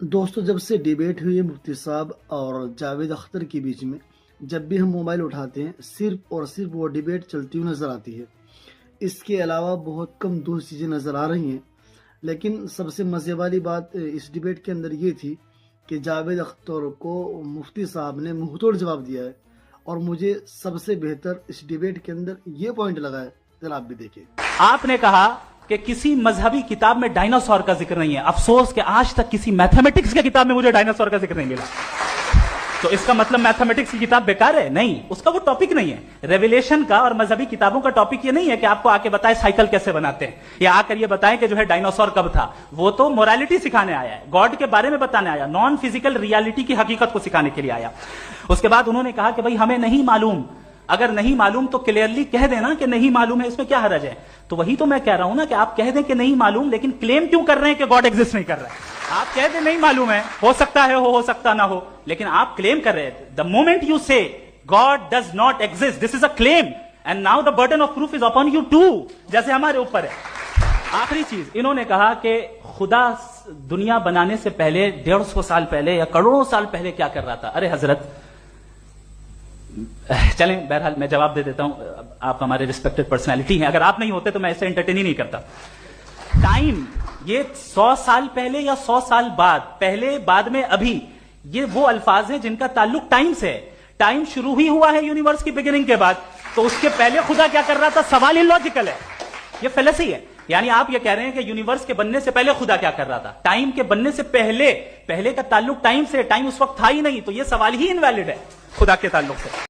دوستو جب سے ڈیبیٹ ہوئی ہے مفتی صاحب اور جاوید اختر کے بیچ میں، جب بھی ہم موبائل اٹھاتے ہیں صرف اور صرف وہ ڈیبیٹ چلتی ہوئی نظر آتی ہے۔ اس کے علاوہ بہت کم دوسری چیزیں نظر آ رہی ہیں، لیکن سب سے مزے والی بات اس ڈیبیٹ کے اندر یہ تھی کہ جاوید اختر کو مفتی صاحب نے منہ توڑ جواب دیا ہے، اور مجھے سب سے بہتر اس ڈیبیٹ کے اندر یہ پوائنٹ لگا ہے، ذرا آپ بھی دیکھیں۔ آپ نے کہا کہ کسی مذہبی کتاب میں ڈائناسور کا ذکر نہیں ہے، افسوس کہ آج تک کسی میتھمیٹکس کی کتاب میں مجھے ڈائناسور کا ذکر نہیں ملا۔ تو اس کا مطلب میتھمیٹکس کی کتاب بیکار ہے؟ نہیں، اس کا وہ ٹاپک نہیں ہے۔ ریویلیشن کا اور مذہبی کتابوں کا ٹاپک یہ نہیں ہے کہ آپ کو آ کے بتائے سائیکل کیسے بناتے ہیں، یا آ کر یہ بتائیں کہ جو ہے ڈائناسور کب تھا۔ وہ تو موریلٹی سکھانے آیا ہے، گاڈ کے بارے میں بتانے آیا، نان فزیکل ریالٹی کی حقیقت کو سکھانے کے لیے آیا۔ اس کے بعد انہوں نے کہا کہ بھائی ہمیں نہیں معلوم، اگر نہیں معلوم تو کلیئرلی کہہ دینا کہ نہیں معلوم ہے، اس میں کیا حرج ہے؟ تو وہی تو میں کہہ رہا ہوں نا کہ آپ کہہ دیں کہ نہیں معلوم، لیکن کلیم کیوں کر رہے ہیں کہ گاڈ ایگزسٹ نہیں کر رہا ہے؟ آپ کہہ دیں نہیں معلوم ہے، ہو سکتا ہے ہو سکتا نہ ہو، لیکن آپ کلیم کر رہے ہیں۔ The moment you say God does not exist, this is a claim and now the burden of proof is upon you too، جیسے ہمارے اوپر ہے۔ آخری چیز انہوں نے کہا کہ خدا دنیا بنانے سے پہلے 150 سال پہلے یا کروڑوں سال پہلے کیا کر رہا تھا؟ ارے حضرت چلیں، بہرحال میں جواب دے دیتا ہوں، آپ ہمارے ریسپیکٹڈ پرسنالٹی ہیں، اگر آپ نہیں ہوتے تو میں ایسے انٹرٹین ہی نہیں کرتا۔ ٹائم یہ 100 سال پہلے یا 100 سال بعد، پہلے بعد میں ابھی، یہ وہ الفاظ ہیں جن کا تعلق ٹائم سے ہے۔ ٹائم شروع ہی ہوا ہے یونیورس کی بگننگ کے بعد، تو اس کے پہلے خدا کیا کر رہا تھا؟ سوال ہی لاجیکل ہے، یہ فلسفی ہے۔ یعنی آپ یہ کہہ رہے ہیں کہ یونیورس کے بننے سے پہلے خدا کیا کر رہا تھا؟ ٹائم کے بننے سے پہلے کا تعلق ٹائم سے، ٹائم اس وقت تھا ہی نہیں، تو یہ سوال ہی انویلڈ ہے خدا کے تعلق سے۔